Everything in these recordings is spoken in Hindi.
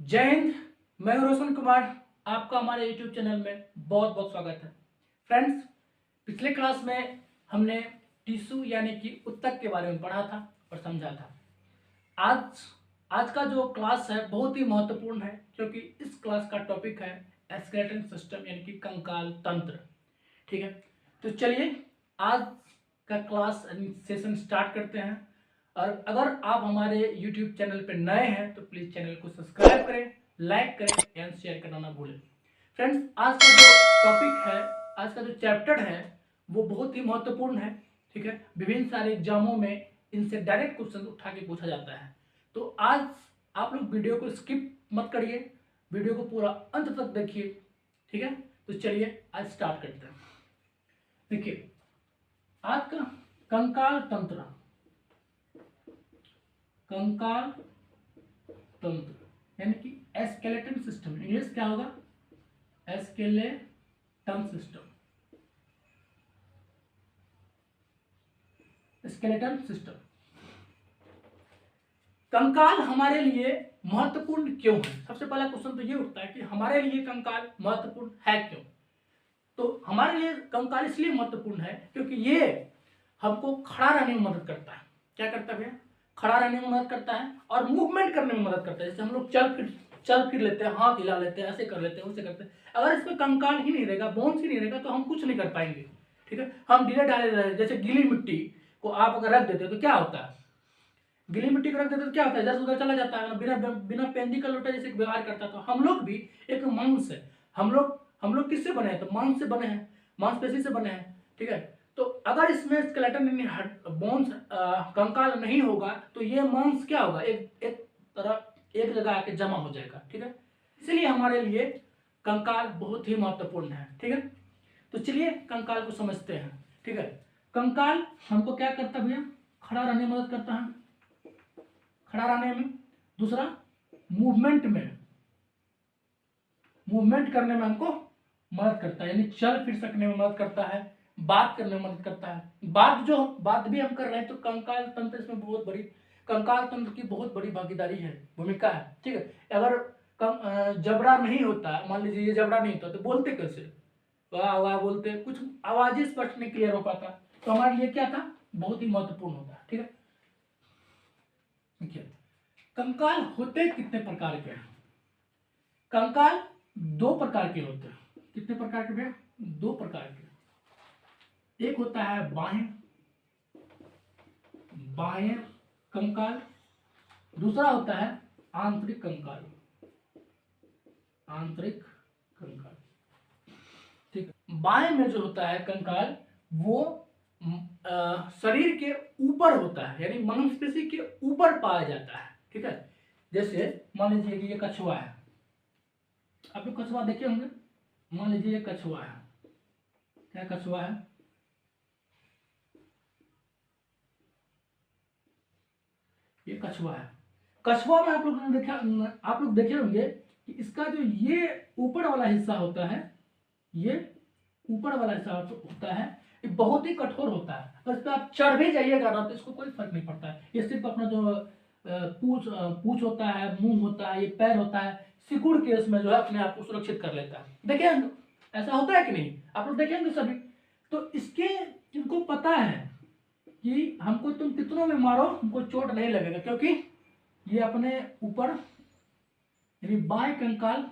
जय हिंद। मैं हूं रोशन कुमार। आपका हमारे YouTube चैनल में बहुत बहुत स्वागत है। फ्रेंड्स, पिछले क्लास में हमने टिश्यू यानी कि ऊतक के बारे में पढ़ा था और समझा था। आज आज का जो क्लास है बहुत ही महत्वपूर्ण है, क्योंकि इस क्लास का टॉपिक है स्केलेटन सिस्टम यानी कि कंकाल तंत्र। ठीक है, तो चलिए आज का क्लास सेशन स्टार्ट करते हैं। और अगर आप हमारे YouTube चैनल पर नए हैं तो प्लीज़ चैनल को सब्सक्राइब करें, लाइक करें एंड शेयर करना ना भूलें। फ्रेंड्स, आज का जो टॉपिक है, आज का जो चैप्टर है वो बहुत ही महत्वपूर्ण है। ठीक है, विभिन्न सारे एग्जामों में इनसे डायरेक्ट क्वेश्चन उठा के पूछा जाता है। तो आज आप लोग वीडियो को स्किप मत करिए, वीडियो को पूरा अंत तक देखिए। ठीक है, तो चलिए आज स्टार्ट करते हैं। देखिए, आज का कंकाल तंत्र, कंकाल तंत्र यानी कि स्केलेटन सिस्टम, इंग्लिश क्या होगा? Skeleton system, skeleton system. कंकाल हमारे लिए महत्वपूर्ण क्यों है? सबसे पहला क्वेश्चन तो ये उठता है कि हमारे लिए कंकाल महत्वपूर्ण है क्यों? तो हमारे लिए कंकाल इसलिए महत्वपूर्ण है क्योंकि ये हमको खड़ा रहने में मदद करता है। क्या करता है? खड़ा रहने में मदद करता है और मूवमेंट करने में मदद करता है। जैसे हम लोग चल फिर लेते हैं, हाथ हिला लेते हैं, ऐसे कर लेते हैं, वैसे करते हैं। अगर इसमें कंकाल ही नहीं रहेगा, बोन्स ही नहीं रहेगा, तो हम कुछ नहीं कर पाएंगे। ठीक है, हम ढीले ढाले रहे, जैसे गीली मिट्टी को आप अगर रख देते हो तो क्या होता है? गीली मिट्टी को रख देते तो क्या होता है? इधर उधर चला जाता है, बिना बिना पेंदी का लोटा जैसे व्यवहार करता। तो हम लोग भी एक मांस है। हम लोग किससे बने हैं? तो मांस से बने हैं, मांसपेशी से बने हैं। ठीक है, तो अगर इसमें स्केलेटन बोन्स कंकाल नहीं होगा तो ये मांस क्या होगा? एक तरह एक जगह आके जमा हो जाएगा। ठीक है, इसलिए हमारे लिए कंकाल बहुत ही महत्वपूर्ण है। ठीक है, तो चलिए कंकाल को समझते हैं। ठीक है, कंकाल हमको क्या करता है भैया? खड़ा रहने में मदद करता है, खड़ा रहने में। दूसरा, मूवमेंट करने में हमको मदद करता है, यानी चल फिर सकने में मदद करता है, बात करने में मदद करता है। बात भी हम कर रहे हैं तो कंकाल तंत्र इसमें बहुत बड़ी, कंकाल तंत्र की बहुत बड़ी भागीदारी है, भूमिका है। ठीक है, अगर जबड़ा नहीं होता, मान लीजिए ये जबड़ा नहीं होता तो बोलते कैसे? वाह वाह बोलते, कुछ आवाज ही स्पष्ट नहीं क्लियर हो पाता। तो हमारे लिए क्या था? बहुत ही महत्वपूर्ण होता है। ठीक है, देखिए कंकाल होते कितने प्रकार के हैं? कंकाल दो प्रकार के होते हैं। कितने प्रकार के भैया? दो प्रकार के। एक होता है बाह्य बाह्य कंकाल, दूसरा होता है आंतरिक कंकाल, आंतरिक कंकाल। ठीक है, बाह्य में जो होता है कंकाल वो शरीर के ऊपर होता है, यानी मांसपेशी के ऊपर पाया जाता है। ठीक है, जैसे मान लीजिए कि ये कछुआ है, आप लोग कछुआ देखे होंगे। मान लीजिए ये कछुआ है, क्या कछुआ है? ये कछुआ है। कछुआ में आप लोग ने देखा, आप लोग देखे होंगे कि इसका जो ये ऊपर वाला हिस्सा होता है, ये ऊपर वाला हिस्सा होता है, ये बहुत ही कठोर होता है। अगर इस पर आप चढ़ भी जाइएगा ना तो इसको कोई फर्क नहीं पड़ता है। ये सिर्फ अपना जो पूछ होता है, मुंह होता है, ये पैर होता है, सिकुड़ के इसमें जो है अपने आप को सुरक्षित कर लेता है। देखिए ऐसा होता है कि नहीं? आप लोग देखेंगे सभी। तो इसके इनको पता है कि हमको तुम कितनों में मारो हमको चोट नहीं लगेगा, क्योंकि ये अपने ऊपर यानी बाएं कंकाल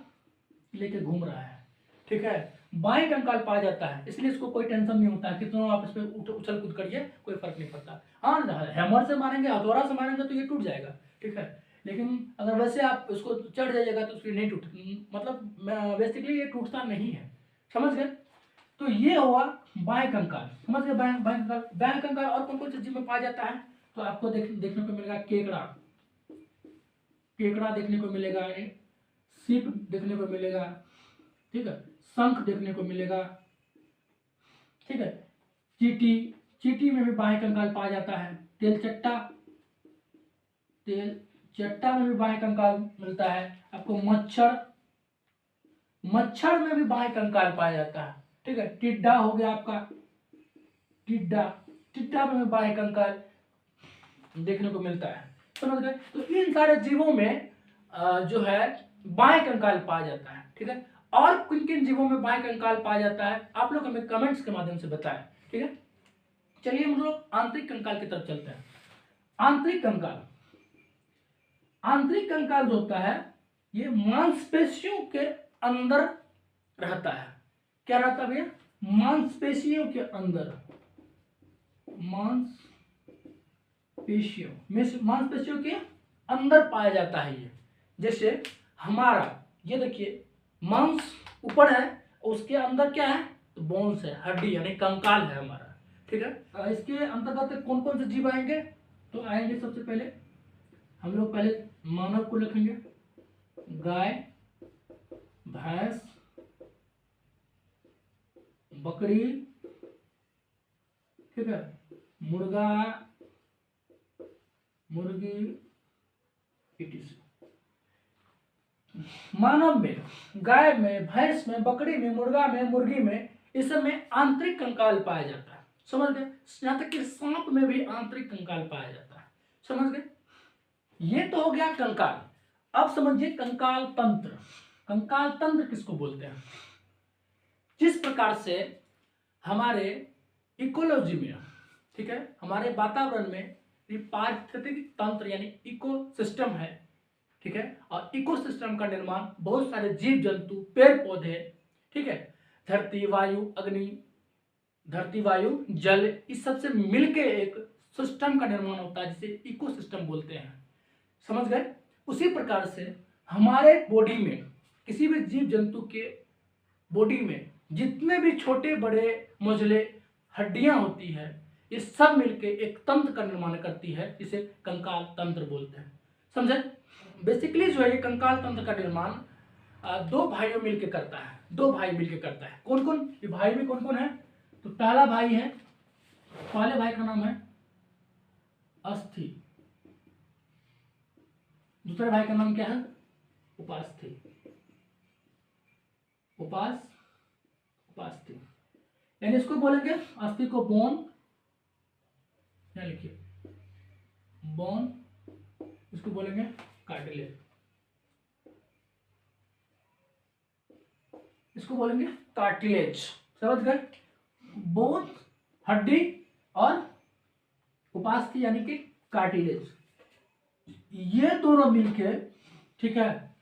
लेके घूम रहा है। ठीक है, बाएं कंकाल पाया जाता है, इसलिए इसको कोई टेंशन नहीं होता है कितनों आप इस पर उछल कूद करिए, कोई फर्क नहीं पड़ता। हाँ, हैमर से मारेंगे, हथौड़ा से मारेंगे तो ये टूट जाएगा। ठीक है, लेकिन अगर वैसे आप उसको चढ़ जाइएगा तो उसकी नहीं टूट, मतलब बेसिकली ये टूटता नहीं है। समझ गए? तो ये हुआ बाएं कंकाल। समझ गए? बाएं बाएं कंकाल। बाएं कंकाल और कौन कौन सी चीज में पाया जाता है? तो आपको देखने को मिलेगा केकड़ा, केकड़ा देखने को मिलेगा, सीप देखने को मिलेगा। ठीक है, शंख देखने को मिलेगा। ठीक है, चीटी, चीटी में भी बाएं कंकाल पाया जाता है। तेलचट्टा, तेलचट्टा में भी बाएं कंकाल मिलता है आपको। मच्छर, मच्छर में भी बाएं कंकाल पाया जाता है। ठीक है, टिड्डा हो गया आपका, टिड्डा, टिड्डा में भी बाएं कंकाल देखने को मिलता है। समझ गए? तो इन सारे जीवों में जो है बाह्य कंकाल पाया जाता है, ठीक है। और किन किन जीवों में बाह्य कंकाल पाया जाता है आप लोग हमें कमेंट्स के माध्यम से बताएं, ठीक है। चलिए हम लोग आंतरिक कंकाल की तरफ चलते हैं। आंतरिक कंकाल, आंतरिक कंकाल जो होता है ये मांसपेशियों के अंदर रहता है। क्या रहता है भैया? मांसपेशियों के अंदर, मांसपेशियों के अंदर पाया जाता है ये। जैसे हमारा ये देखिए मांस ऊपर है, उसके अंदर क्या है? तो बोन्स है, हड्डी यानी कंकाल है हमारा, ठीक है। इसके अंतर्गत कौन कौन से जीव आएंगे? तो आएंगे सबसे पहले हम लोग पहले मानव को रखेंगे, गाय, भैंस, बकरी, ठीक है, मुर्गा, मुर्गी, etc। मानव में, गाय में, भैंस में, बकरी में, मुर्गा में, मुर्गी में, इस सब में आंतरिक कंकाल पाया जाता है। समझ गए? यहां तक कि सांप में भी आंतरिक कंकाल पाया जाता है। समझ गए? ये तो हो गया कंकाल। अब समझिए कंकाल तंत्र। कंकाल तंत्र किसको बोलते हैं? जिस प्रकार से हमारे इकोलॉजी में, ठीक है, हमारे वातावरण में पारिस्थितिक तंत्र यानी इकोसिस्टम है, ठीक है, और इकोसिस्टम का निर्माण बहुत सारे जीव जंतु, पेड़ पौधे, ठीक है, धरती, वायु, अग्नि, धरती, वायु, जल, इस सब से मिलके एक सिस्टम का निर्माण होता है जिसे इकोसिस्टम बोलते हैं। समझ गए? उसी प्रकार से हमारे बॉडी में, किसी भी जीव जंतु के बॉडी में जितने भी छोटे बड़े मोजले हड्डियां होती है, ये सब मिलके एक तंत्र का निर्माण करती है जिसे कंकाल तंत्र बोलते हैं। समझे? बेसिकली जो है ये कंकाल तंत्र का निर्माण दो भाइयों मिलके करता है। दो भाई मिलके करता है। कौन कौन? ये भाई में कौन कौन है? तो पहला भाई है, पहले भाई का नाम है अस्थि, दूसरे भाई का नाम क्या है? उपास्थि। उपास्थि यानी इसको बोलेंगे अस्थि को बोन, क्या लिखिए बोन, इसको बोलेंगे कार्टिलेज, इसको बोलेंगे कार्टिलेज। समझ गए? बोन हड्डी और उपास्थि यानी कि कार्टिलेज, ये दोनों मिलके, ठीक है,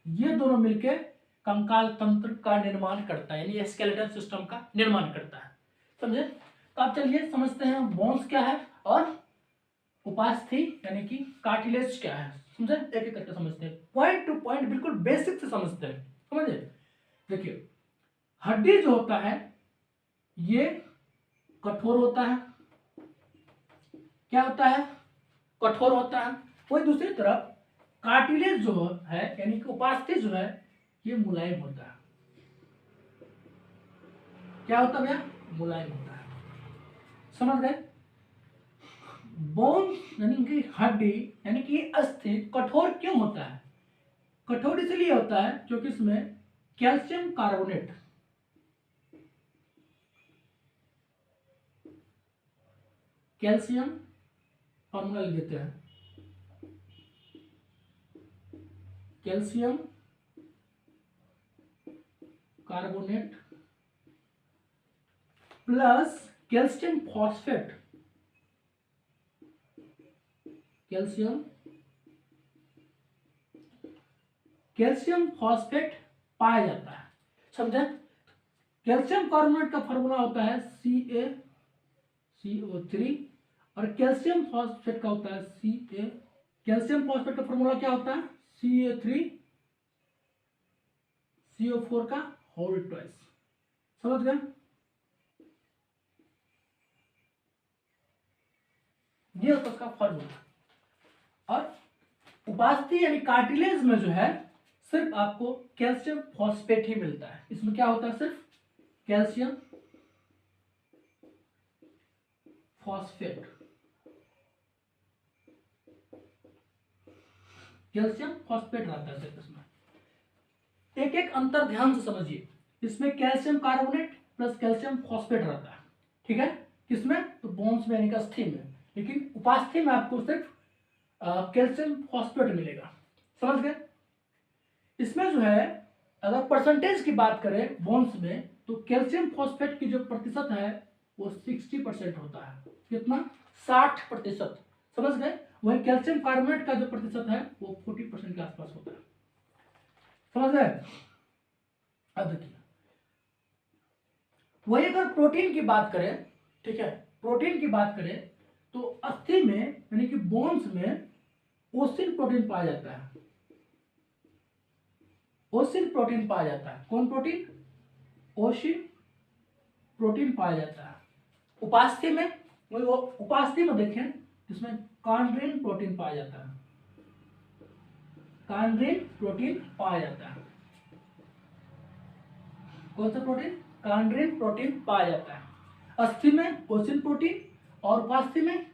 ये दोनों मिलके कंकाल तंत्र का निर्माण करता है, यानी स्केलेटल सिस्टम का निर्माण करता है। समझे? तो आप चलिए समझते हैं बोन्स क्या है और उपास्थि यानी कि कार्टिलेज क्या है। समझे? एक एक करके समझते हैं, पॉइंट टू पॉइंट, बिल्कुल बेसिक से समझते हैं। समझे? देखिए हड्डी जो होता है ये कठोर होता है। क्या होता है? कठोर होता है। वही दूसरी तरफ कार्टिलेज जो है यानी कि उपास्थि जो है ये मुलायम होता है। क्या होता है भैया? मुलायम होता है। समझ गए? बोन यानी कि हड्डी यानी कि अस्थि कठोर क्यों होता है? कठोर इसलिए होता है क्योंकि इसमें कैल्शियम कार्बोनेट, कैल्शियम फॉर्मूला लिख देते हैं, calcium carbonate plus calcium phosphate, calcium phosphate पाया जाता है। समझे? कैल्शियम कार्बोनेट का फॉर्मूला होता है CaCO3 और कैल्शियम फॉस्फेट का होता है Ca। कैल्शियम फॉस्फेट का फॉर्मूला क्या होता है? Ca3CO4 का होल ट्वाइस। समझ गए? ये होता है उसका फॉर्मूला। और उपास्थि यानी कार्टिलेज में जो है सिर्फ आपको कैल्शियम फॉस्फेट ही मिलता है। इसमें क्या होता है? सिर्फ कैल्शियम फॉस्फेट, कैल्शियम फॉस्फेट रहता है सिर्फ इसमें। एक एक अंतर ध्यान से समझिए। इसमें calcium carbonate plus calcium phosphate रहता है, ठीक है, किसमें? तो बोन्स में यानी कि अस्थि में। लेकिन उपास्थि में आपको सिर्फ कैल्शियम फॉस्फेट मिलेगा। समझ गए? इसमें जो है अगर परसेंटेज की बात करें बोन्स में, तो कैल्शियम फॉस्फेट की जो प्रतिशत है वो 60% होता है। कितना? 60%, समझ गए। वही कैल्शियम कार्बोनेट का जो प्रतिशत है वो 40% के आसपास होता है, समझ गए। अब देखिए, वही अगर प्रोटीन की बात करें, ठीक है, प्रोटीन की बात करें तो अस्थि में यानी कि बोन्स में ओसिन प्रोटीन पाया जाता है। ओसिन प्रोटीन पाया जाता है। कौन प्रोटीन? ओसिन प्रोटीन पाया जाता है। उपास्थि में, वही वो उपास्थि में देखें इसमें कॉन्ड्रिन प्रोटीन पाया जाता है। कॉन्ड्रिन प्रोटीन पाया जाता है। कौन सा प्रोटीन? कॉन्ड्रिन प्रोटीन पाया जाता है। अस्थि में ओसिन प्रोटीन और उपास्थि में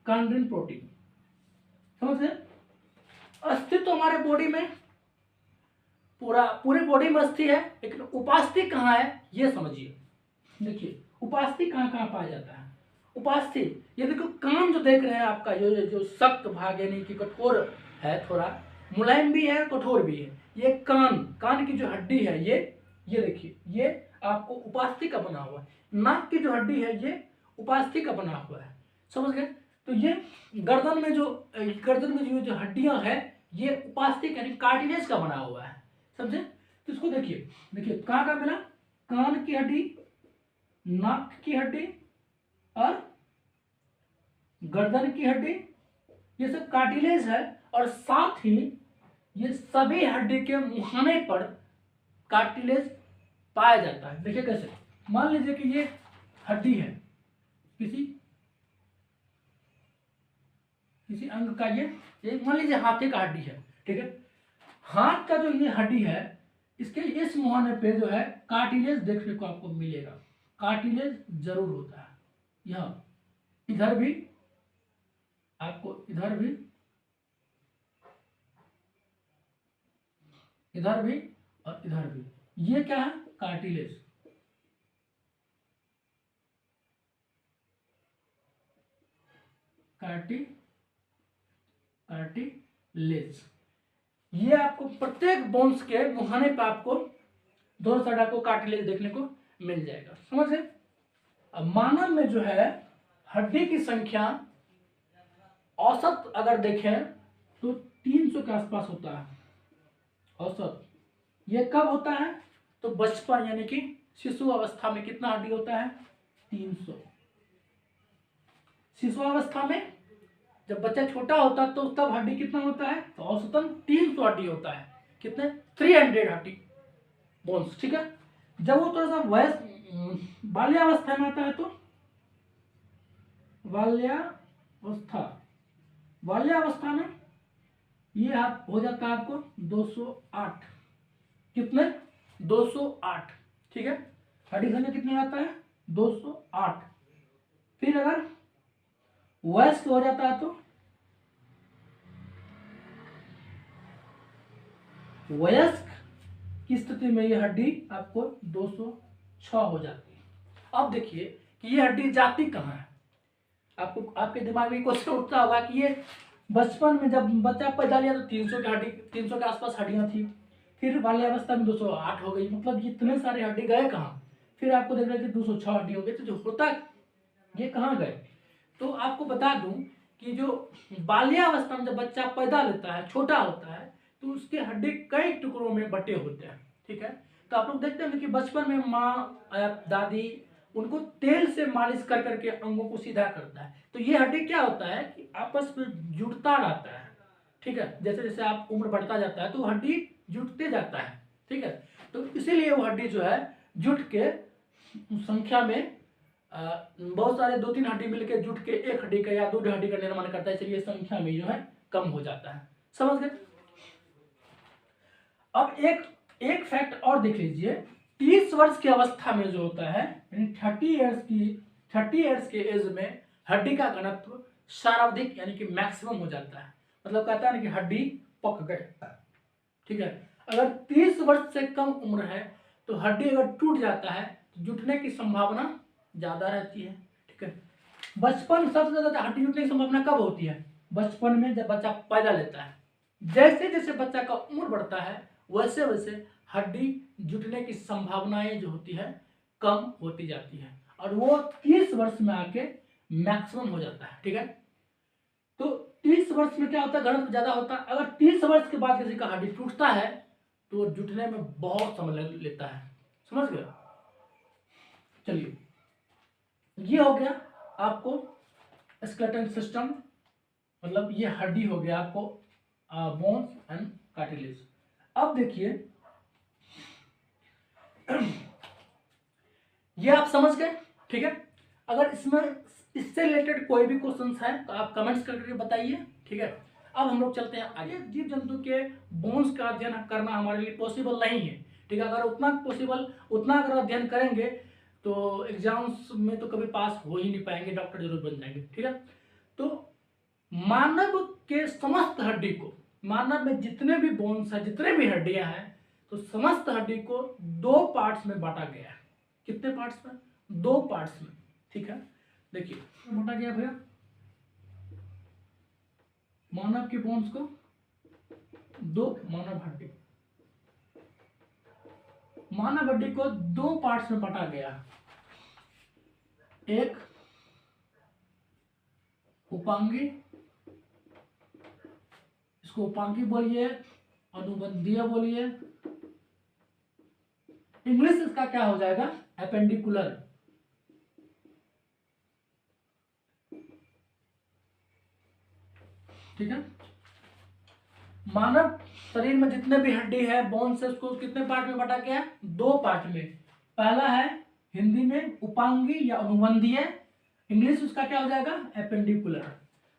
कॉन्ड्रिन प्रोटीन, समझ गए। अस्थि तो हमारे बॉडी में पूरे बॉडी में अस्थि है, लेकिन उपास्थि कहाँ है ये समझिए। देखिए उपास्थि कहाँ कहाँ पाया जाता है। उपास्थि, ये देखो कान जो देख रहे हैं आपका, जो सख्त भाग यानी कि कठोर है, थोड़ा मुलायम भी है कठोर भी है, ये कान की जो हड्डी है ये देखिए, ये आपको उपास्थि का बना हुआ है। नाक की जो हड्डी है ये उपास्थि का बना हुआ है, समझ गए। तो ये गर्दन में जो हड्डियां है ये उपास्थि यानी कार्टिलेज का बना हुआ है, समझे। तो इसको देखिए कहाँ का मिला? कान की हड्डी, नाक की हड्डी और गर्दन की हड्डी, ये सब कार्टिलेज है। और साथ ही ये सभी हड्डी के मुहाने पर कार्टिलेज पाया जाता है। देखिए कैसे, मान लीजिए कि ये हड्डी है किसी अंग का, ये मान लीजिए हाथी का हड्डी है, ठीक है। हाथ का जो ये हड्डी है इसके इस मुहाने पे जो है कार्टिलेज देखने को आपको मिलेगा। कार्टिलेज जरूर होता है। यह इधर भी आपको, इधर भी और इधर भी, ये क्या है? कार्टिलेज। कार्टिलेज, ये आपको प्रत्येक बोन्स के मुहाने पे आपको दोनों साइड आपको कार्टिलेज देखने को मिल जाएगा, समझ गए। अब मानव में जो है हड्डी की संख्या औसत अगर देखें तो 300 के आसपास होता है औसत। ये कब होता है? तो बचपन यानी कि शिशु अवस्था में कितना हड्डी होता है? 300। शिशु अवस्था में जब बच्चा छोटा होता है तो तब हड्डी कितना होता है? तो औसतन 300 हड्डी होता है। कितने? 300 हड्डी बोन्स, ठीक है। जब वो थोड़ा सा बाल्यावस्था में आता है तो बाल्यावस्था में ये हो जाता है आपको 208। कितने? 208, ठीक है। हड्डी संख्या कितनी आता है? 208। फिर अगर वयस्क हो जाता है तो वयस्क की स्थिति में ये हड्डी आपको 206 हो जाती है। अब देखिए कि ये हड्डी जाती कहाँ है। आपको आपके दिमाग में क्वेश्चन उठता होगा कि ये बचपन में जब बच्चा पैदा लिया तो 300 के आसपास हड्डियां थी, फिर बाल्यावस्था में 208 हो गई, मतलब इतने सारे हड्डी गए कहाँ? फिर आपको देख रहे कि 206 हड्डी हो गई, तो जो होता ये कहाँ गए? तो आपको बता दूं कि जो बाल्यावस्था में जब बच्चा पैदा लेता है, छोटा होता है, तो उसके हड्डी कई टुकड़ों में बटे होते हैं, ठीक है। तो आप लोग देखते हैं कि बचपन में माँ दादी उनको तेल से मालिश कर करके अंगों को सीधा करता है, तो ये हड्डी क्या होता है कि आपस में जुड़ता रहता है, ठीक है। जैसे जैसे आप उम्र बढ़ता जाता है तो हड्डी जुटते जाता है, ठीक है। तो इसीलिए वो हड्डी जो है जुट के संख्या में बहुत सारे 2-3 हड्डी मिलकर जुट के एक हड्डी का या 2 हड्डी का निर्माण करता है, इसलिए संख्या में जो है कम हो जाता है, समझ गए। अब एक फैक्ट और देख लीजिए, 30 वर्ष की अवस्था में जो होता है, यानी 30 इयर्स के एज में हड्डी का घनत्व सर्वाधिक यानी कि मैक्सिमम हो जाता है। मतलब कहता है ना कि हड्डी पक गए, ठीक है। अगर 30 वर्ष से कम उम्र है तो हड्डी अगर टूट जाता है तो जुटने की संभावना ज्यादा रहती है, ठीक है। बचपन सबसे ज्यादा हड्डी जुटने की संभावना कब होती है? बचपन में, जब बच्चा पैदा लेता है। जैसे जैसे बच्चा का उम्र बढ़ता है वैसे वैसे हड्डी जुटने की संभावनाएं जो होती है कम होती जाती है, और वो 30 वर्ष में आके मैक्सिमम हो जाता है। ठीक है, तो 30 वर्ष में क्या होता है, घनत्व ज्यादा होता है। अगर 30 वर्ष के बाद किसी का हड्डी टूटता है तो वो जुटने में बहुत समय लेता है। समझ गए? चलिए, ये हो गया आपको स्केलेटन सिस्टम, मतलब ये हड्डी हो गया आपको बोन्स एंड कार्टिलेज। अब देखिए, ये आप समझ गए। ठीक है, अगर इसमें इससे रिलेटेड कोई भी क्वेश्चन है तो आप कमेंट्स करके बताइए। ठीक है, अब हम लोग चलते हैं आगे। जीव जंतु के बोन्स का अध्ययन करना हमारे लिए पॉसिबल नहीं है। ठीक है, अगर उतना अगर अध्ययन करेंगे तो एग्जाम्स में तो कभी पास हो ही नहीं पाएंगे, डॉक्टर जरूर बन जाएंगे। ठीक है, तो मानव के समस्त हड्डी को, मानव में जितने भी बोन्स है, जितने भी हड्डियां हैं, तो समस्त हड्डी को 2 पार्ट्स में बांटा गया है। कितने पार्ट्स में? 2 पार्ट्स में। ठीक है, देखिए बांटा गया भैया, मानव के बोन्स को 2, मानव हड्डी को 2 पार्ट्स में बांटा गया। एक उपांगी, इसको उपांगी बोलिए, अनुबंधीय बोलिए, इंग्लिश इसका क्या हो जाएगा, एपेंडिकुलर। ठीक है, मानव शरीर में जितने भी हड्डी है, बोन्स है, उसको कितने पार्ट में बांटा गया है? 2 पार्ट में। पहला है हिंदी में उपांगी या अनुबंधीय, इंग्लिश उसका क्या हो जाएगा, एपेंडिकुलर।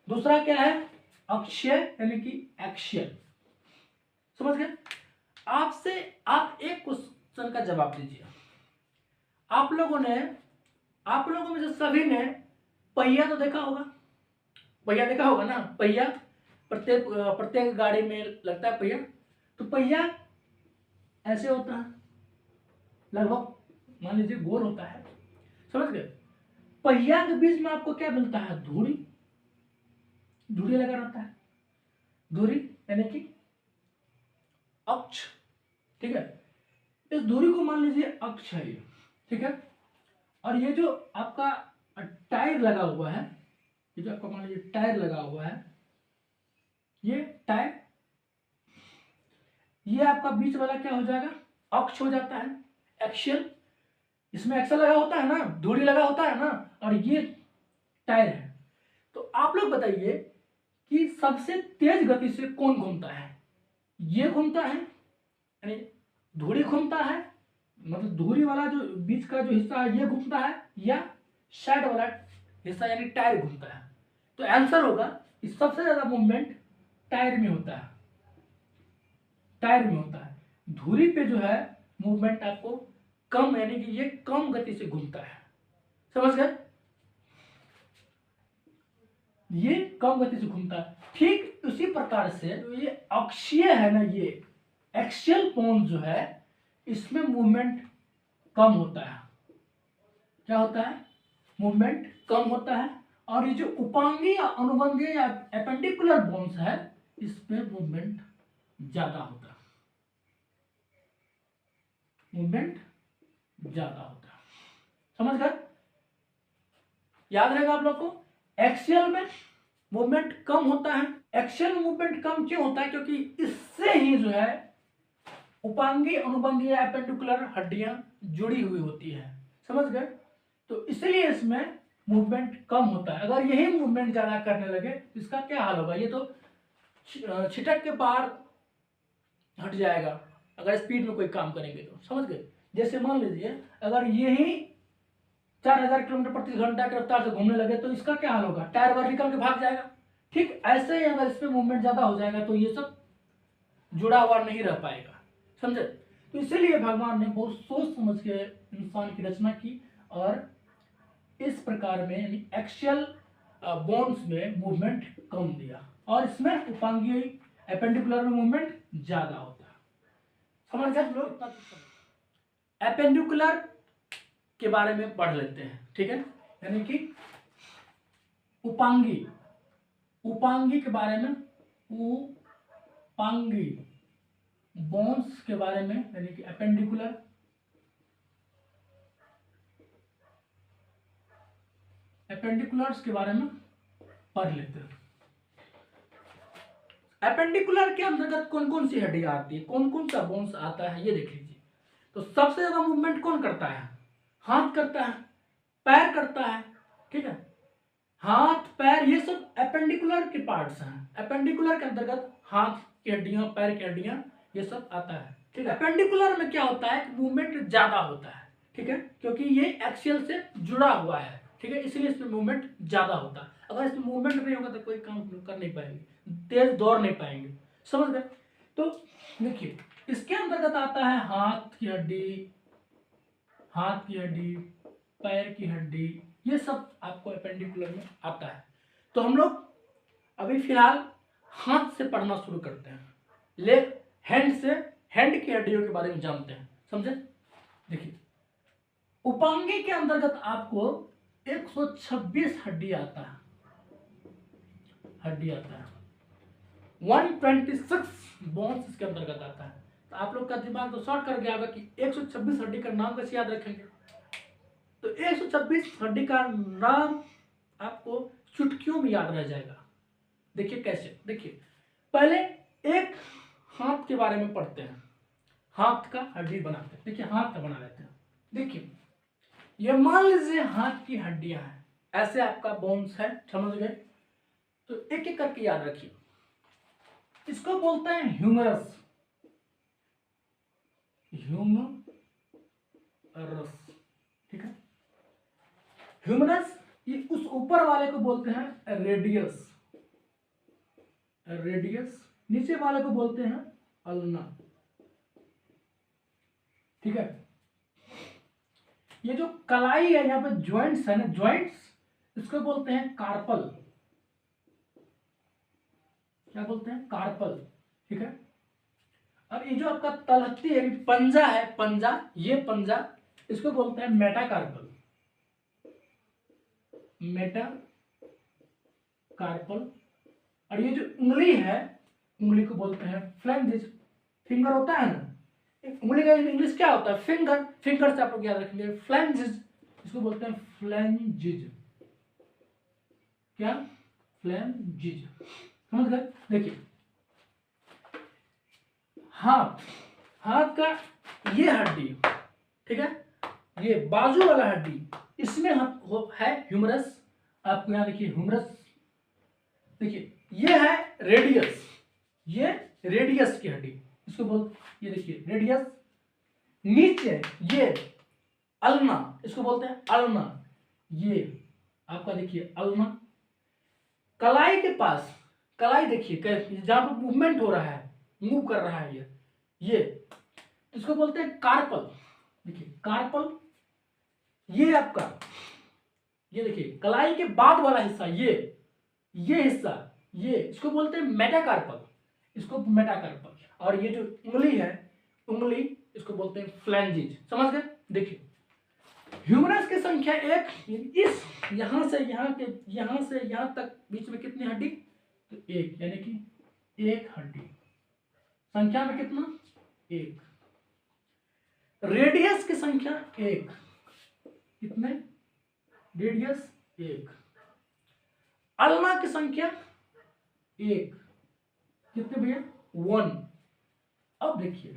दूसरा क्या है, अक्षीय यानी कि एक्शियल। समझ गए? आपसे आप एक क्वेश्चन का जवाब दीजिए। आप लोगों में से सभी ने पहिया तो देखा होगा, पहिया देखा होगा ना, पहिया प्रत्येक गाड़ी में लगता है पहिया। तो पहिया ऐसे होता है, लगभग मान लीजिए गोल होता है। समझ गए? पहिया के बीच में आपको क्या मिलता है, धुरी लगा रहता है, धुरी यानी कि अक्ष। ठीक है, इस धुरी को मान लीजिए अक्ष है ये। ठीक है, और ये जो आपका टायर लगा हुआ है, ये जो आपका मान लीजिए टायर लगा हुआ है, ये टायर, ये आपका बीच वाला क्या हो जाएगा, अक्ष हो जाता है, एक्सियल। इसमें एक्सल लगा होता है ना, धुरी लगा होता है ना, और ये टायर है। तो आप लोग बताइए कि सबसे तेज गति से कौन घूमता है? ये घूमता है, यानी धुरी घूमता है, मतलब धुरी वाला जो बीच का जो हिस्सा है ये घूमता है, या साइड वाला हिस्सा यानी टायर घूमता है? तो आंसर होगा कि सबसे ज्यादा मूवमेंट टायर में होता है, टायर में होता है। धुरी पे जो है मूवमेंट आपको कम, यानी कि ये कम गति से घूमता है। समझ गए? ये कम गति से घूमता है। ठीक उसी प्रकार से तो ये अक्षीय है ना, ये एक्सियल बोन जो है, इसमें मूवमेंट कम होता है। क्या होता है? मूवमेंट कम होता है। और ये जो उपांगी या अनुबंधीय या एपेंडिकुलर बोन्स है, इसमें मूवमेंट ज्यादा होता है, मूवमेंट ज्यादा होता है। समझ गए? याद रहेगा आप लोग को, एक्सियल में मूवमेंट कम होता है। एक्सियल मूवमेंट कम क्यों होता है? क्योंकि इससे ही जो है उपांगी, अनुबंधीय, एपेंडिकुलर हड्डियां जुड़ी हुई होती है। समझ गए? तो इसलिए इसमें मूवमेंट कम होता है। अगर यही मूवमेंट ज्यादा करने लगे तो इसका क्या हाल होगा, ये तो छिटक के पार हट जाएगा अगर स्पीड में कोई काम करेंगे तो। समझ गए? जैसे मान लीजिए अगर यही 4000 किलोमीटर प्रति घंटा की रफ्तार से घूमने लगे तो इसका क्या हाल होगा, टायर बार निकल के भाग जाएगा। ठीक ऐसे ही अगर इसमें मूवमेंट ज्यादा हो जाएगा तो ये सब जुड़ा हुआ नहीं रह पाएगा। समझे? तो इसीलिए भगवान ने बहुत सोच समझ के इंसान की रचना की और इस प्रकार में यानी एक्सियल बोन्स में मूवमेंट कम दिया और इसमें उपांगी एपेंडिकुलर में मूवमेंट ज्यादा होता है। समझ गए लोग? एपेंडिकुलर के बारे में पढ़ लेते हैं। ठीक है, यानी कि उपांगी के बारे में, उपांगी बोन्स के बारे में यानी कि एपेंडिकुलर्स के बारे में पढ़ लेते हैं। एपेंडिकुलर के अंतर्गत कौन कौन सी हड्डियां आती है, कौन कौन सा बोन्स आता है, ये देख लीजिए। तो सबसे ज्यादा मूवमेंट कौन करता है? हाथ करता है, पैर करता है, ठीक है। हाथ पैर ये सब एपेंडिकुलर के पार्ट्स हैं। एपेंडिकुलर के अंतर्गत हाथ की हड्डियां, पैर की हड्डियां, ये सब आता है, ठीक है। एपेंडिकुलर में क्या होता है, मूवमेंट ज्यादा होता है, ठीक है, क्योंकि ये एक्सियल से जुड़ा हुआ है, ठीक है, इसलिए इसमें मूवमेंट ज्यादा होता है। अगर इसमें मूवमेंट नहीं होगा तो कोई काम कर नहीं पाएंगे, तेज दौड़ नहीं पाएंगे, समझ गए। तो देखिए इसके अंतर्गत आता है हाथ की हड्डी, पैर की हड्डी, ये सब आपको एपेंडिकुलर में आता है। तो हम लोग अभी फिलहाल हाथ से पढ़ना शुरू करते हैं, ले हैंड से, हैंड की हड्डियों के बारे में जानते हैं, समझे। देखिए उपांगी के अंतर्गत आपको 126 हड्डी आता है, 126 बोन्स इसके अंतर्गत आता है। तो आप लोग का दिमाग तो शॉर्ट कर गया होगा कि 126 हड्डी का नाम कैसे याद रखेंगे। तो 126 हड्डी का नाम आपको चुटकियों में याद रह जाएगा। देखिए कैसे, देखिए पहले एक हाथ के बारे में पढ़ते हैं, हाथ का हड्डी बनाते हैं। देखिए हाथ का बना लेते हैं। देखिए ये मान लीजिए हाथ की हड्डियां हैं, ऐसे आपका बोन्स है, समझ गए। तो एक एक करके याद रखिए। इसको बोलते हैं ह्यूमरस, ठीक है। ह्यूमरस, ये उस ऊपर वाले को बोलते हैं रेडियस, नीचे वाले को बोलते हैं अल्ना, ठीक है। ये जो कलाई है, यहाँ पे ज्वाइंट्स है ना, ज्वाइंट्स, इसको बोलते हैं कार्पल, क्या बोलते हैं, कार्पल, ठीक है। अब ये जो आपका तलहत्ती है, पंजा है, पंजा, ये पंजा, इसको बोलते हैं मेटाकार्पल, और ये जो उंगली है, उंगली को बोलते हैं फ्लैंजेस। फिंगर होता है ना, उंगली का इंग्लिश क्या होता है, फिंगर, फिंगर से आप लोग याद रखेंगे फ्लैंजेस, इसको बोलते हैं फ्लैंजेस, क्या, फ्लैंजेस, समझ गए। देखिए हाथ का ये हड्डी, ठीक है, ये बाजू वाला हड्डी, इसमें हम है ह्यूमरस। आपको यहाँ देखिए ह्यूमरस, देखिए ये है रेडियस, ये रेडियस की हड्डी, इसको बोल, ये देखिए रेडियस। नीचे ये अल्ना, इसको बोलते हैं अल्ना, ये आपका देखिए अल्ना। कलाई के पास, कलाई देखिए जहां पर मूवमेंट हो रहा है, मूव कर रहा है ये इसको बोलते हैं कार्पल, देखिए कार्पल। ये आपका, ये देखिए कलाई के बाद वाला हिस्सा, ये हिस्सा, ये इसको बोलते हैं मेटाकार्पल, इसको मेटाकार्पल। और ये जो उंगली है, उंगली, इसको बोलते हैं फ्लैंजेस, समझ गए। देखिए ह्यूमरस की संख्या एक, इस यहां से यहां तक बीच में कितनी हड्डी, तो एक, यानी कि एक हड्डी, संख्या में कितना, एक। रेडियस की संख्या एक, कितने, रेडियस एक। अल्ना की संख्या एक, कितने भैया, 1। अब देखिए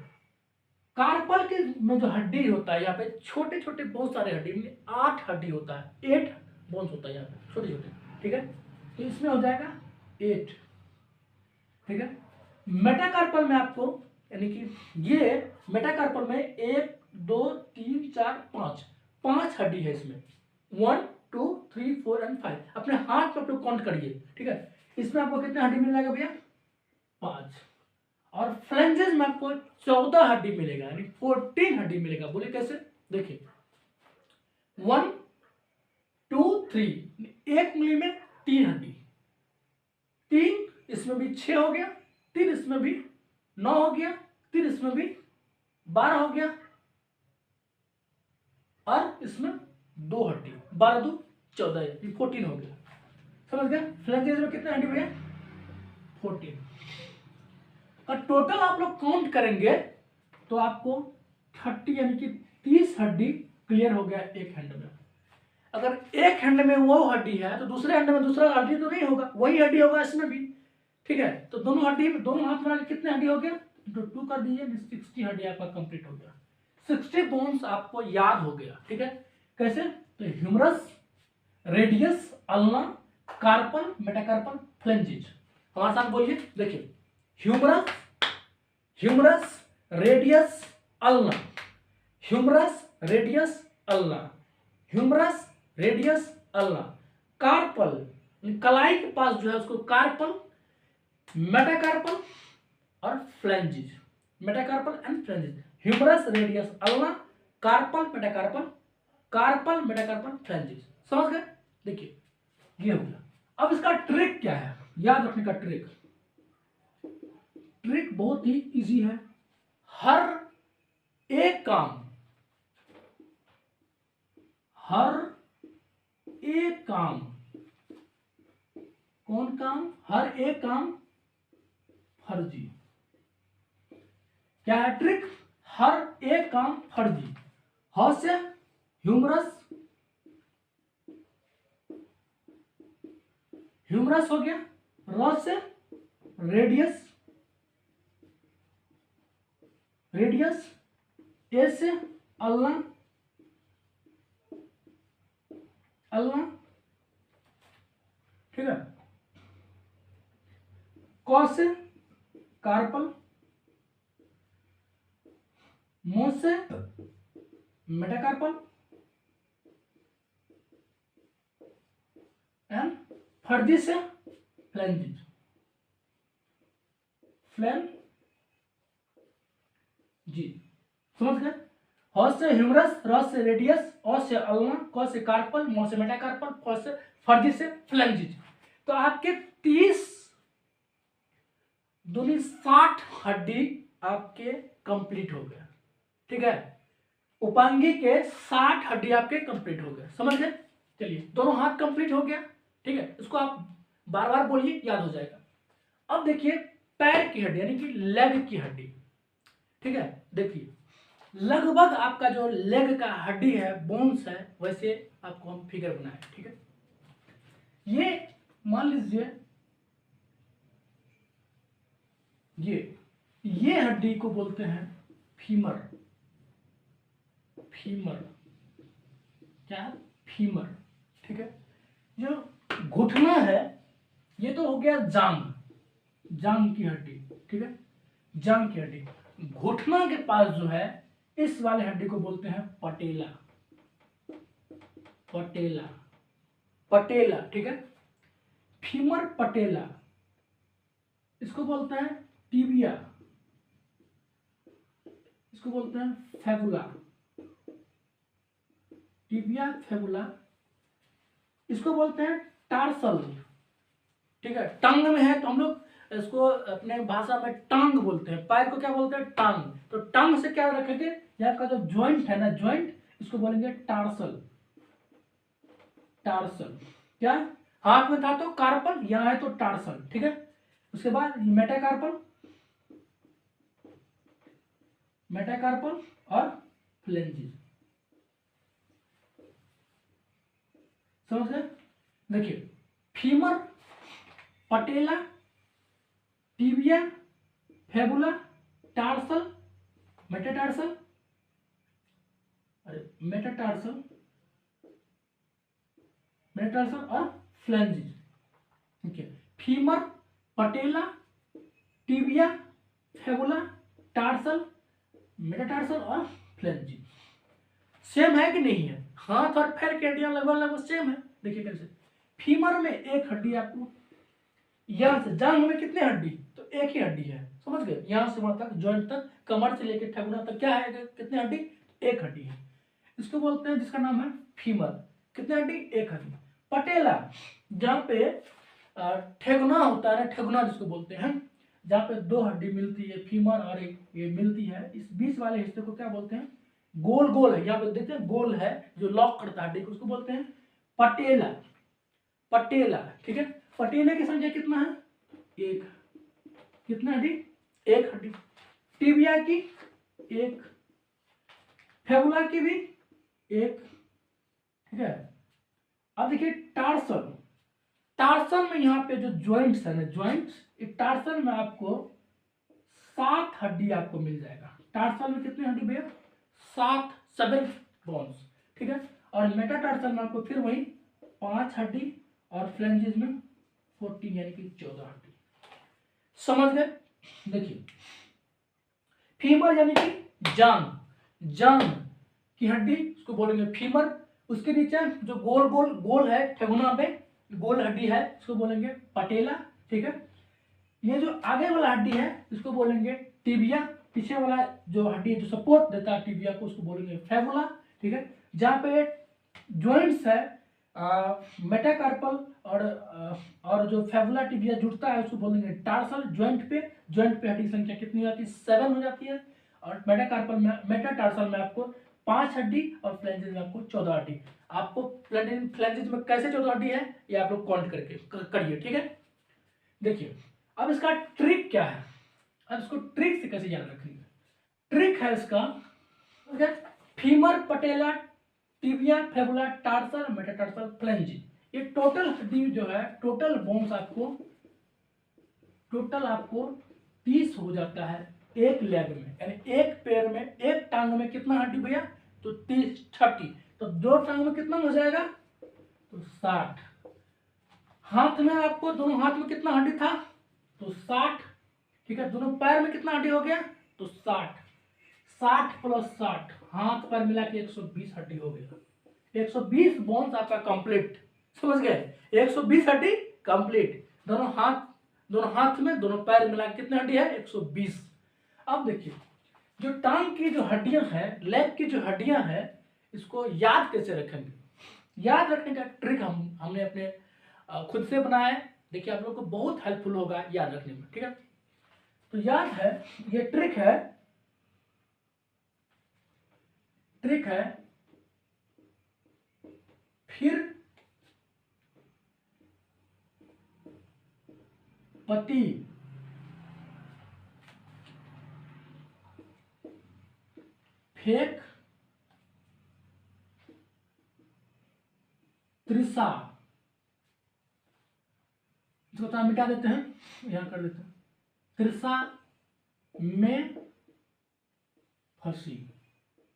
कार्पल के में जो हड्डी होता है, यहाँ पे छोटे छोटे बहुत सारे हड्डी में 8 हड्डी होता है, 8 बोन्स होता है यहाँ पे, छोटे छोटे, ठीक है। तो इसमें हो जाएगा 8, ठीक है। मेटाकार्पल में आपको, यानी कि ये मेटाकार्पल में 1 2 3 4 5 हड्डी है इसमें, 1 2 3 4 एंड 5। अपने हाथ पे आप लोग काउंट करिए, ठीक है। इसमें आपको कितने हड्डी मिल जाएगा भैया, 5। और फ्लैंजेस में आपको 14 हड्डी मिलेगा, यानी 14 हड्डी मिलेगा। बोले कैसे, देखिए 1 2 3, एक उंगली में 3 हड्डी, 3 इसमें भी 6 हो गया, 3 इसमें भी 9 हो गया, 3 इसमें भी 12 हो गया, और इसमें 2 हड्डी, 12 2 14, 14 हो गया, समझ गया। फ्लैंजेस में कितने हड्डी भैया, 14। और टोटल आप लोग काउंट करेंगे तो आपको 30 यानी कि 30 हड्डी क्लियर हो गया एक हैंड में। अगर एक हैंड में वो हड्डी है तो दूसरे हैंड में दूसरा हड्डी तो नहीं होगा, वही हड्डी होगा इसमें भी, ठीक है। तो दोनों हड्डी में, दोनों हाथ में कितने हड्डी हो गया, तो 2 कर दीजिए, 60 हड्डी आपका कंप्लीट हो गया। 60 बोन्स आपको याद हो गया, ठीक है। कैसे, तो humerus, radius, ulna, carpal, metacarpal, phalanges. हमारे साथ बोलिए, देखिए, humerus, humerus, radius, ulna, humerus, radius, ulna, humerus, radius, ulna, carpal, कलाई के पास जो है उसको कार्पल, मेटाकार्पल और phalanges, metacarpal and phalanges, humerus, radius, ulna, carpal, metacarpal, carpal, metacarpal, phalanges. समझ गए? देखिए ये हो गया। अब इसका ट्रिक क्या है, याद रखने का ट्रिक, ट्रिक बहुत ही इजी है। हर एक काम, हर एक काम, कौन काम, हर एक काम फर्जी। क्या है ट्रिक, हर एक काम फर्जी। ह से ह्यूमरस, ह्यूमरस हो गया, र से रेडियस, रेडियस, ए से अल्ना, अल्ना, ठीक है, क से कार्पल, मो से मेटाकार्पल एंड फर्जी से फ्लेंजिज, फ्लेन जी। समझ गए? ह से ह्यूमरस, र से रेडियस, अ से अल्ना, क से कार्पल, मो से मेटाकार्पल, फ से फर्जी से फ्लेंजिज। तो आपके 30 दूनी 60 हड्डी आपके कंप्लीट हो गए, ठीक है। उपांगी के 60 हड्डी आपके कंप्लीट हो गए। समझ गए? चलिए, दोनों हाथ कंप्लीट हो गया, ठीक है। इसको आप बार बार बोलिए, याद हो जाएगा। अब देखिए पैर की हड्डी यानी कि लेग की हड्डी, ठीक है। देखिए लगभग आपका जो लेग का हड्डी है, बोन्स है, वैसे आपको हम फिगर बनाए, ठीक है। ये मान लीजिए ये हड्डी को बोलते हैं फीमर, फीमर, क्या है, फीमर, ठीक है। जो घुटना है ये तो हो गया जांग, जांग की हड्डी, ठीक है, जांग की हड्डी। घुटना के पास जो है इस वाले हड्डी को बोलते हैं पटेला, पटेला, पटेला, ठीक है। फीमर पटेला, इसको बोलते हैं टिबिया, इसको बोलते हैं फेबुला, टिबिया, फेबुला, इसको बोलते हैं टार्सल, ठीक है। टंग में है तो हम लोग इसको अपने भाषा में टांग बोलते हैं, पैर को क्या बोलते हैं, टांग। तो टांग से क्या रखेंगे, यहाँ का जो जॉइंट है ना, जॉइंट, इसको बोलेंगे टार्सल, टार्सल। क्या हाथ में था तो कार्पल, यहाँ है तो टार्सल, ठीक है। उसके बाद मेटाकार्पल, मेटाकार्पल और फ्लेंजिज। समझ गए? देखिए फीमर, पटेला, टिबिया, फेबुला, टार्सल, मेटाटार्सल, अरे मेटाटार्सल, मेटाटार्सल और फ्लेंजिज, ठीक है। फीमर, पटेला, टिबिया, फेबुला, टार्सल, मेटाटार्सल और फ्लेंजिज। सेम है कि नहीं है? हाथ और पैर की हड्डियां लगभग लगभग सेम है। देखिए कैसे, फीमर में एक हड्डी आपको, यहां से जांघ में कितने हड्डी, तो एक ही हड्डी है, समझ गए। यहां से वहां तक, जॉइंट तक, कमर से लेकर ठगुना तक क्या है, कितने हड्डी, एक हड्डी है। इसको बोलते हैं, जिसका नाम है फीमर, कितने हड्डी, एक हड्डी। पटेला, जहाँ पे ठेगुना होता है ना, ठेगुना जिसको बोलते हैं, जहाँ पे 2 हड्डी मिलती है, फीमर और एक ये मिलती है, इस बीच वाले हिस्से को क्या बोलते हैं, गोल गोल है, यहाँ पे देखते हैं गोल है जो लॉक करता है हड्डी को, उसको बोलते हैं पटेला, पटेला, ठीक है। पटेले की संख्या कितना है, एक, कितना हड्डी, एक हड्डी, टिबिया की एक, फेबुला की भी एक, ठीक है। अब देखिए टार्सल, टार्सल में यहाँ पे जो ज्वाइंट्स है ना, ज्वाइंट्स, इस टार्सल में आपको 7 हड्डी आपको मिल जाएगा। टार्सल में कितनी हड्डी भैया? 7 बोन्स, ठीक है। और मेटाटार्सल में आपको फिर वही 5 हड्डी और फ्लेंजेस में 14 यानी कि 14 हड्डी। समझ गए? देखिए फीमर यानी कि जांग, जांग की हड्डी उसको बोलेंगे फीमर। उसके नीचे जो गोल गोल गोल है ठेहुना में गोल हड्डी है उसको बोलेंगे पटेला, ठीक है। ये जो आगे वाला हड्डी है इसको बोलेंगे टिबिया, पीछे वाला जो हड्डी है जो सपोर्ट देता है टिबिया को उसको बोलेंगे फेबुला, ठीक है। जहाँ पे ज्वाइंट्स है मेटाकार्पल और जो फेबुला टिबिया जुड़ता है उसको बोलेंगे टार्सल। ज्वाइंट पे हड्डी की संख्या कितनी हो जाती है? 7 हो जाती है। और मेटाकार्पल में, मेटाटार्सल में आपको 5 हड्डी और फ्लेंजेस में आपको 14 हड्डी। आपको फ्लेंजेस में कैसे 14 हड्डी है ये आप लोग काउंट करके करिए, ठीक है। देखिए अब इसका ट्रिक क्या है, अब इसको ट्रिक से कैसे याद रखेंगे? ट्रिक है इसका, ठीक है, फीमर, पटेला, टिबिया, फेबुला, टार्सल, मेटाटार्सल, फ्लेंजिस, ये टोटल हड्डी जो है, टोटल बोन्स आपको, टोटल आपको 30 हो जाता है एक लेग में, यानी एक पैर में, एक टांग में कितना हड्डी भैया? तो 30। तो 2 टांग में कितना हो जाएगा? तो 60। हाथ में आपको, दोनों हाथ में कितना हड्डी था? तो 60, ठीक है। दोनों पैर में कितना हड्डी हो गया? तो 60। 60 + 60, हाथ पैर मिला के 120 हड्डी हो गया। 120 बोन्स आपका कंप्लीट, समझ गए? 120 हड्डी कंप्लीट। दोनों हाथ में, दोनों पैर मिला के कितनी हड्डी है? 120। अब देखिए जो टांग की जो हड्डियां हैं, लेग की जो हड्डियां हैं, इसको याद कैसे रखेंगे? याद रखने का ट्रिक हमने अपने खुद से बनाया है। देखिए आप लोग को बहुत हेल्पफुल होगा याद रखने में, ठीक है। तो याद है, ये ट्रिक है फिर पति फेक त्रिसा, इसको तो मिटा देते हैं, यहां कर देते हैं, त्रिसा में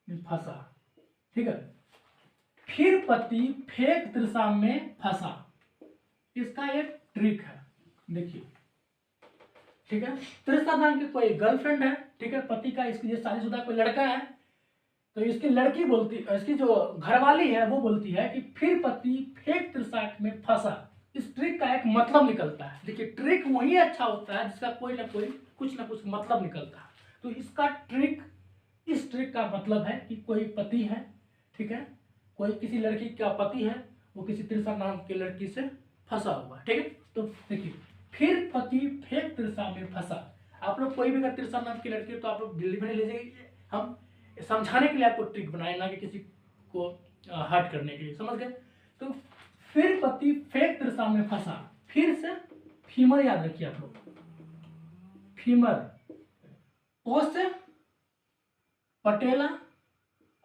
फंसा, ठीक है। फिर पति फेक त्रिसा में फंसा, इसका एक ट्रिक है, देखिए, ठीक है। त्रिसा नाम की कोई गर्लफ्रेंड है, ठीक है, पति का, इसकी शादीशुदा कोई लड़का है, तो इसकी लड़की बोलती, इसकी जो घरवाली है वो बोलती है कि फिर पति फेक त्रिसा में फंसा। इस ट्रिक का एक मतलब निकलता है। देखिए ट्रिक वही अच्छा होता है जिसका कोई ना कोई कुछ ना कुछ मतलब निकलता है। तो इसका ट्रिक, इस ट्रिक का मतलब है कि कोई पति है, ठीक है, कोई किसी लड़की का पति है, वो किसी त्रिसा नाम की लड़की से फंसा हुआ है, ठीक है। तो देखिए फिर पति फेक त्रिसा में फंसा। आप लोग कोई भी अगर त्रिसा नाम की लड़की है तो आप लोग दिल्ली में ले जाइए, हम समझाने के लिए आपको ट्रिक बनाए, ना कि किसी को हर्ट करने के लिए, समझ गए। तो फिर पति फेक त्रिसा में फंसा, फिर से फीमर याद रखिए आप लोग, फीमर, ओ से पटेला,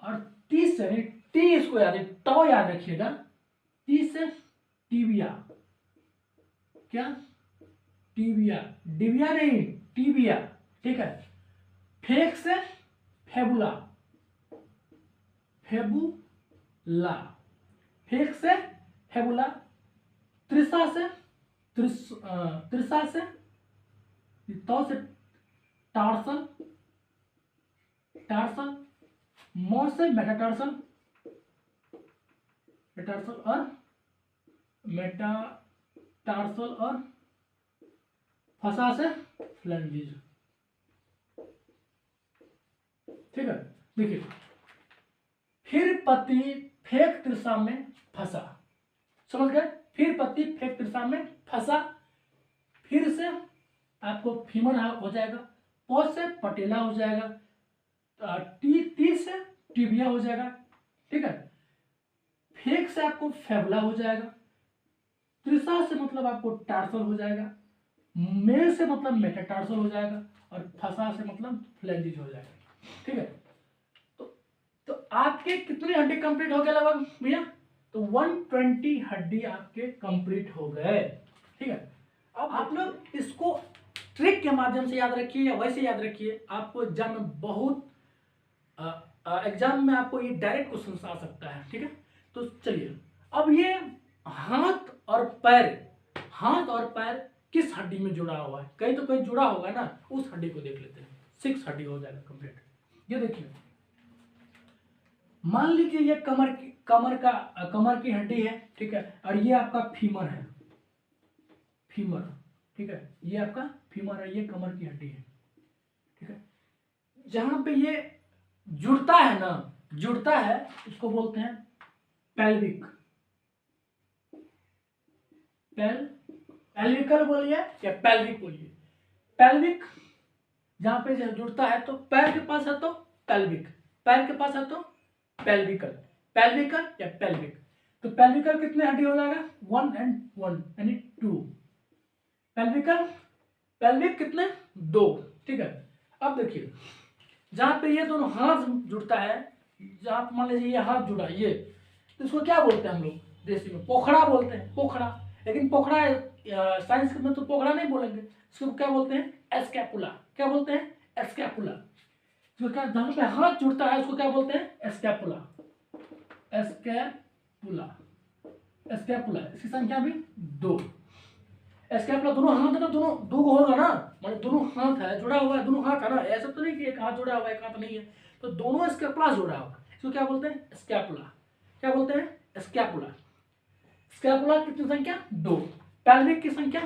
और 30 से टी, इसको याद, टॉ याद रखिएगा, 30 से टिबिया, क्या? टिबिया, डिबिया नहीं, टिबिया, ठीक है। फेक से फेबुला, फेबुला, फेक से फेबुला, त्रिसा से तो से टार्सल, मो से मेटाटार्सल, और फंसा से फ्लेंजिस, ठीक है। देखिए फिर पति फेक त्रिसा में फंसा, समझ गए? फिर पति फेक त्रिसा में फंसा, फिर से आपको फीमर हो जाएगा, पो से पटेला हो जाएगा, टी से टिबिया हो जाएगा, ठीक है। फेक से आपको फेबुला हो जाएगा, त्रिसा से मतलब आपको टार्सल हो जाएगा, मे से मतलब मेटाटार्सल हो जाएगा, और फंसा से मतलब फ्लेंजिज हो जाएगा, ठीक है। तो आपके कितने हड्डी कंप्लीट हो गए लगभग भैया? तो 120 हड्डी आपके कंप्लीट हो गए, ठीक है। अब आप लोग इसको ट्रिक के माध्यम से याद रखिए या वैसे याद रखिए, आपको एग्जाम में बहुत एग्जाम में आपको ये डायरेक्ट क्वेश्चन आ सकता है, ठीक है। तो चलिए, अब ये हाथ और पैर किस हड्डी में जुड़ा हुआ है? कहीं तो कहीं जुड़ा होगा ना, उस हड्डी को देख लेते हैं। 6 हड्डी हो जाएगा कंप्लीट। ये देखिए, मान लीजिए ये कमर की हड्डी है, ठीक है, और ये आपका फीमर है, फीमर, ठीक है, ये आपका फीमर है, ये कमर की हड्डी है, ठीक है। जहां पे ये जुड़ता है ना, जुड़ता है, उसको बोलते हैं पेल्विक, पेल्विकल बोलिए या पेल्विक बोलिए। पेल्विक जहां पे जुड़ता है, तो पैर के पास है तो पेल्विक, पैर के पास है तो पेल्विकल, पेल्विकल या पेल्विक। तो पेल्विकल कितने हड्डी हो जाएगा? 1 and 1 यानी 2। पेल्विकल, पेल्विक कितने? 2, ठीक है। अब देखिए, जहां पे ये दोनों हाथ जुड़ता है, जहां मान लीजिए ये हाथ जुड़ा, ये तो इसको क्या बोलते हैं हम लोग देसी में? पोखड़ा बोलते हैं, पोखड़ा। लेकिन पोखड़ा साइंस में तो पोखड़ा नहीं बोलेंगे, इसको क्या बोलते हैं? एस्कैपुला। क्या बोलते हैं? एस्कैपुला। जो क्या, जहां पे हाथ जुड़ता है उसको क्या बोलते हैं? एस्कैपुला, एस्कैपुला, एस्कैपुला। इसकी संख्या भी 2। एस्कैपुला दोनों हाथ है तो दोनों दो होगा ना, मतलब दोनों हाथ है, जुड़ा हुआ है, दोनों हाथ है ना, ऐसा तो नहीं कि एक हाथ जुड़ा हुआ है एक हाथ नहीं है, तो दोनों स्कैपुला जुड़ा हुआ है, इसको क्या बोलते हैं? स्कैपुला। क्या बोलते हैं? स्कैपुला। स्कैपुला कितनी संख्या? 2। पेल्विक की संख्या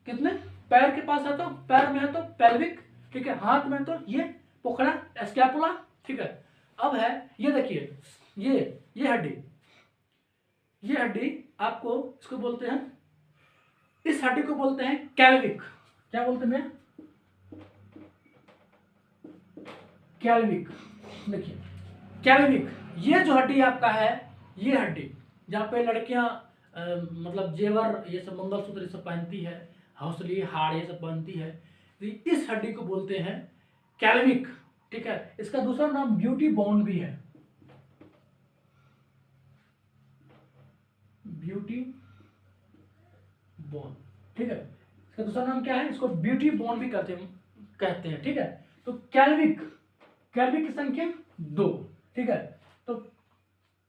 कितने? पैर के पास है तो पैर में है तो पेल्विक, ठीक है, हाथ में तो ये पोखड़ा, स्कैपुला, ठीक है। अब है ये देखिए, ये हड्डी, ये हड्डी आपको इसको बोलते हैं, इस हड्डी को बोलते हैं कैल्विक। क्या बोलते हैं? कैल्विक। देखिए, कैल्विक, ये जो हड्डी आपका है, ये हड्डी जहाँ पे लड़कियां मतलब जेवर ये सब, मंगलसूत्र ये सब पहनती है, हौसली, हाड़ ये सब पहनती है, तो इस हड्डी को बोलते हैं कैल्विक, ठीक है। इसका दूसरा नाम ब्यूटी बोन भी है, ब्यूटी बोन, ठीक है। इसका दूसरा नाम क्या है? इसको ब्यूटी बोन भी कहते हैं, ठीक है। तो कैल्विक, कैल्विक की संख्या 2, ठीक है। तो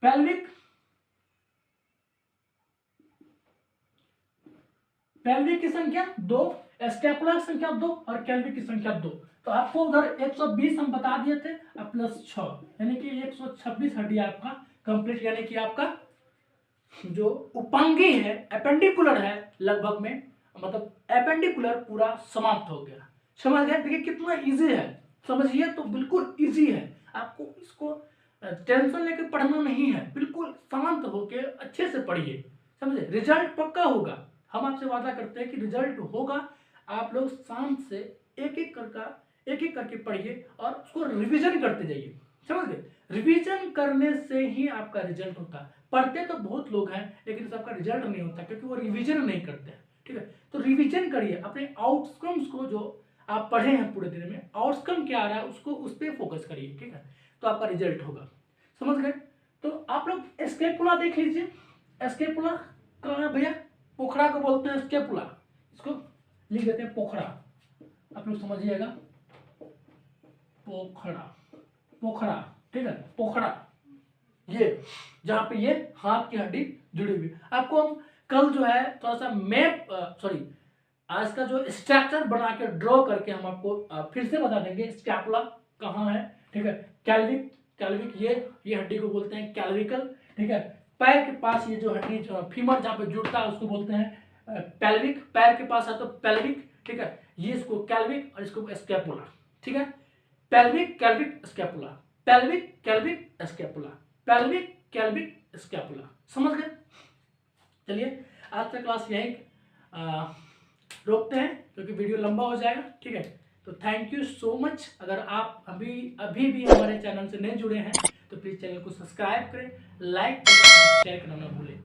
पेल्विक, पेल्विक की संख्या 2, स्कैपुला की संख्या 2 और कैल्विक की संख्या 2। तो आपको उधर 120 हम बता दिए थे, अब +6 यानी कि 126 हड्डी आपका कंप्लीट, यानी कि आपका जो उपांगी है, एपेंडिकुलर है लगभग में, मतलब एपेंडिकुलर पूरा समाप्त हो गया। समझ गए? देखिए कितना इजी है, समझिए तो बिल्कुल इजी है। आपको इसको टेंशन लेके पढ़ना नहीं है, बिल्कुल शांत होके अच्छे से पढ़िए, समझे? रिजल्ट पक्का होगा, हम आपसे वादा करते हैं कि रिजल्ट होगा। आप लोग शांत से एक एक करके पढ़िए और उसको रिवीजन करते जाइए, समझ गए? रिवीजन करने से ही आपका रिजल्ट होता है। पढ़ते तो बहुत लोग हैं लेकिन सबका रिजल्ट नहीं होता क्योंकि वो रिवीजन नहीं करते हैं, ठीक है। तो रिवीजन करिए, अपने आउटकम्स को जो आप पढ़े हैं पूरे दिन में, आउटकम क्या आ रहा है उसको, उस पर फोकस करिए, ठीक है, तो आपका रिजल्ट होगा, समझ गए? तो आप लोग स्कैपुला देख लीजिए। स्कैपुला कहाँ है भैया? पोखड़ा को बोलते हैं स्कैपुला, इसको लिख देते हैं पोखड़ा, आप लोग समझिएगा, पोखड़ा, पोखड़ा, ठीक है, पोखड़ा, ये जहां पे ये हाथ की हड्डी जुड़ी हुई। आपको हम कल जो है थोड़ा सा मैप, सॉरी, आज का जो स्ट्रक्चर बना के ड्रॉ करके हम आपको फिर से बता देंगे स्कैपुला कहाँ है, ठीक है। कैल्विक, कैल्विक ये हड्डी को बोलते हैं कैल्विकल, ठीक है। पैर के पास ये जो हड्डी फीमर जहाँ पे जुड़ता है उसको बोलते हैं पेल्विक, पैर के पास है तो पेल्विक, ठीक है। ये इसको कैल्विक और इसको स्कैपुला, ठीक है। Pelvic, clavicle, scapula, pelvic, clavicle, scapula, pelvic, clavicle, scapula, समझ गए? चलिए आज का क्लास यहीं रोकते हैं क्योंकि वीडियो लंबा हो जाएगा, ठीक है। तो थैंक यू सो मच। अगर आप अभी भी हमारे चैनल से नहीं जुड़े हैं तो प्लीज़ चैनल को सब्सक्राइब करें, लाइक करें, शेयर करना ना भूलें।